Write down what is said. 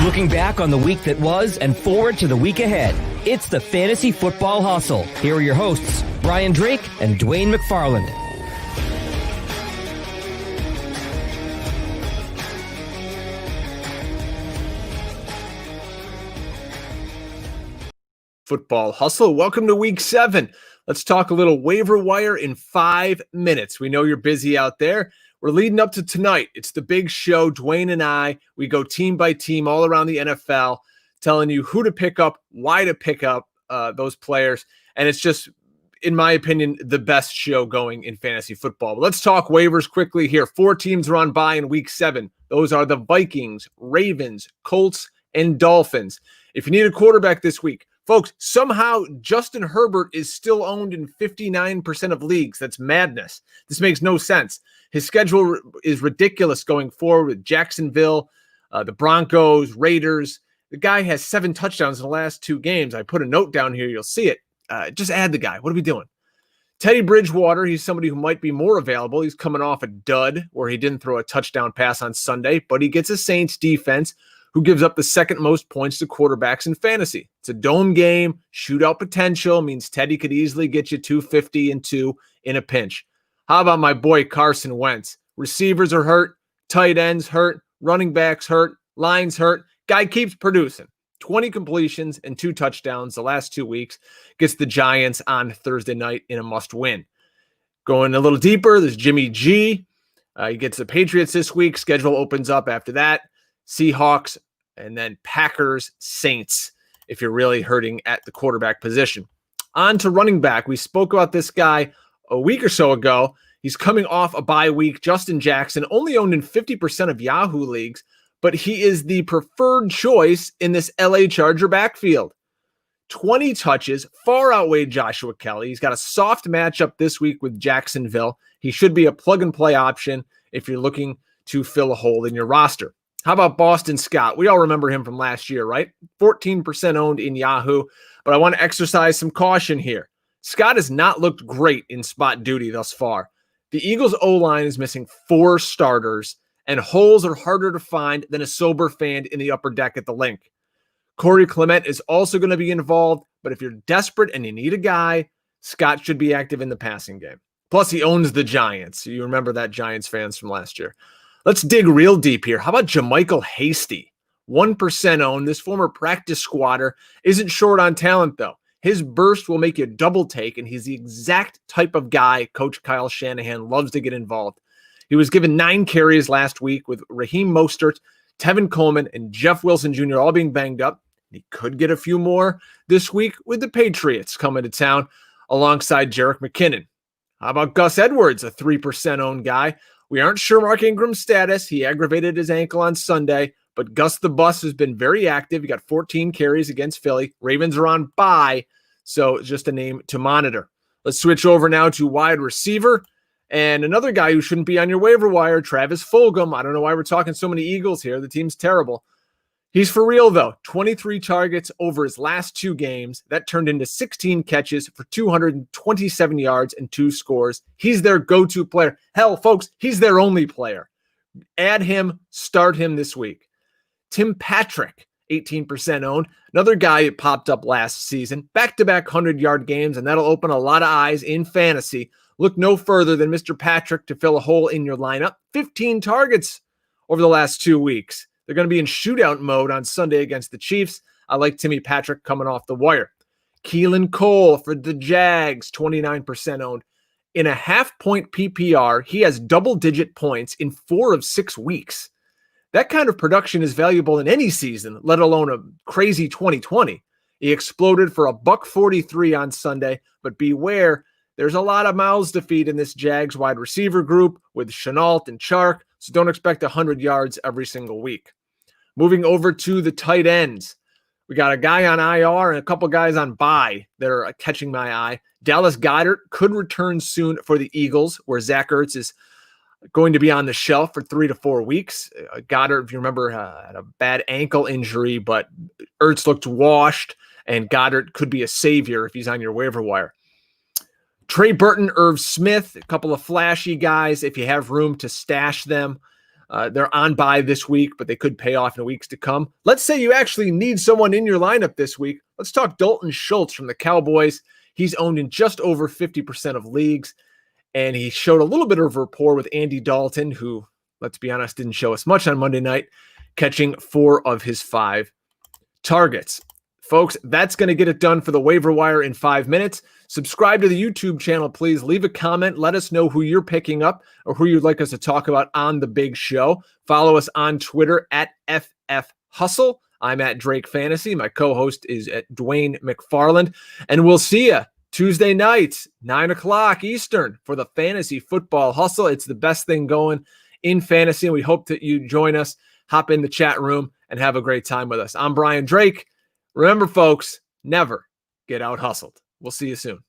Looking back on the week that was and forward to the week ahead. It's the Fantasy Football Hustle. Here are your hosts, Brian Drake and Dwain McFarland. Football Hustle. Welcome to week 7. Let's talk a little waiver wire in 5 minutes. We know you're busy out there. We're leading up to tonight. It's the big show. Dwain and I, we go team by team all around the NFL, telling you who to pick up, why to pick up those players. And it's just, in my opinion, the best show going in fantasy football. But let's talk waivers quickly here. 4 teams are on bye in week 7. Those are the Vikings, Ravens, Colts, and Dolphins. If you need a quarterback this week, folks, somehow Justin Herbert is still owned in 59% of leagues. That's madness. This makes no sense. His schedule is ridiculous going forward with Jacksonville, the Broncos, Raiders. The guy has 7 touchdowns in the last 2 games. I put a note down here. You'll see it. Just add the guy. What are we doing? Teddy Bridgewater, he's somebody who might be more available. He's coming off a dud where he didn't throw a touchdown pass on Sunday, but he gets a Saints defense who gives up the second most points to quarterbacks in fantasy. It's a dome game, shootout potential, means Teddy could easily get you 250 and 2 in a pinch. How about my boy Carson Wentz? Receivers are hurt, tight ends hurt, running backs hurt, lines hurt. Guy keeps producing. 20 completions and 2 touchdowns the last 2 weeks. Gets the Giants on Thursday night in a must-win. Going a little deeper, there's Jimmy G. He gets the Patriots this week. Schedule opens up after that. Seahawks, and then Packers, Saints, if you're really hurting at the quarterback position. On to running back. We spoke about this guy a week or so ago. He's coming off a bye week. Justin Jackson, only owned in 50% of Yahoo leagues, but he is the preferred choice in this LA Charger backfield. 20 touches, far outweighed Joshua Kelly. He's got a soft matchup this week with Jacksonville. He should be a plug-and-play option if you're looking to fill a hole in your roster. How about Boston Scott? We all remember him from last year, right? 14% owned in Yahoo, but I want to exercise some caution here. Scott has not looked great in spot duty thus far. The Eagles' O-line is missing 4 starters, and holes are harder to find than a sober fan in the upper deck at the link. Corey Clement is also going to be involved, but if you're desperate and you need a guy, Scott should be active in the passing game. Plus, he owns the Giants. You remember that, Giants fans from last year. Let's dig real deep here. How about JaMycal Hasty? 1% owned. This former practice squatter isn't short on talent, though. His burst will make you double take, and he's the exact type of guy Coach Kyle Shanahan loves to get involved. He was given 9 carries last week with Raheem Mostert, Tevin Coleman, and Jeff Wilson Jr. all being banged up. He could get a few more this week with the Patriots coming to town alongside Jerick McKinnon. How about Gus Edwards, a 3% owned guy? We aren't sure Mark Ingram's status. He aggravated his ankle on Sunday, but Gus the Bus has been very active. He got 14 carries against Philly. Ravens are on bye, so it's just a name to monitor. Let's switch over now to wide receiver. And another guy who shouldn't be on your waiver wire, Travis Fulgham. I don't know why we're talking so many Eagles here. The team's terrible. He's for real, though. 23 targets over his last 2 games. That turned into 16 catches for 227 yards and 2 scores. He's their go-to player. Hell, folks, he's their only player. Add him, start him this week. Tim Patrick, 18% owned. Another guy that popped up last season. Back-to-back 100-yard games, and that'll open a lot of eyes in fantasy. Look no further than Mr. Patrick to fill a hole in your lineup. 15 targets over the last 2 weeks. They're going to be in shootout mode on Sunday against the Chiefs. I like Timmy Patrick coming off the wire. Keelan Cole for the Jags, 29% owned. In a half-point PPR, he has double-digit points in 4 of 6 weeks. That kind of production is valuable in any season, let alone a crazy 2020. He exploded for $143 on Sunday, but beware, there's a lot of mouths to feed in this Jags wide receiver group with Shenault and Chark, so don't expect 100 yards every single week. Moving over to the tight ends. We got a guy on IR and a couple guys on bye that are catching my eye. Dallas Goedert could return soon for the Eagles, where Zach Ertz is going to be on the shelf for 3 to 4 weeks. Goddard, if you remember, had a bad ankle injury, but Ertz looked washed, and Goddard could be a savior if he's on your waiver wire. Trey Burton, Irv Smith, a couple of flashy guys if you have room to stash them. They're on bye this week, but they could pay off in the weeks to come. Let's say you actually need someone in your lineup this week. Let's talk Dalton Schultz from the Cowboys. He's owned in just over 50% of leagues, and he showed a little bit of rapport with Andy Dalton, who, let's be honest, didn't show us much on Monday night, catching 4 of his 5 targets. Folks, that's going to get it done for the waiver wire in 5 minutes. Subscribe to the YouTube channel, please. Leave a comment. Let us know who you're picking up or who you'd like us to talk about on the big show. Follow us on Twitter at FFHustle. I'm at Drake Fantasy. My co-host is at Dwain McFarland. And we'll see you Tuesday night, 9 o'clock Eastern, for the Fantasy Football Hustle. It's the best thing going in fantasy, and we hope that you join us. Hop in the chat room and have a great time with us. I'm Brian Drake. Remember, folks, never get out hustled. We'll see you soon.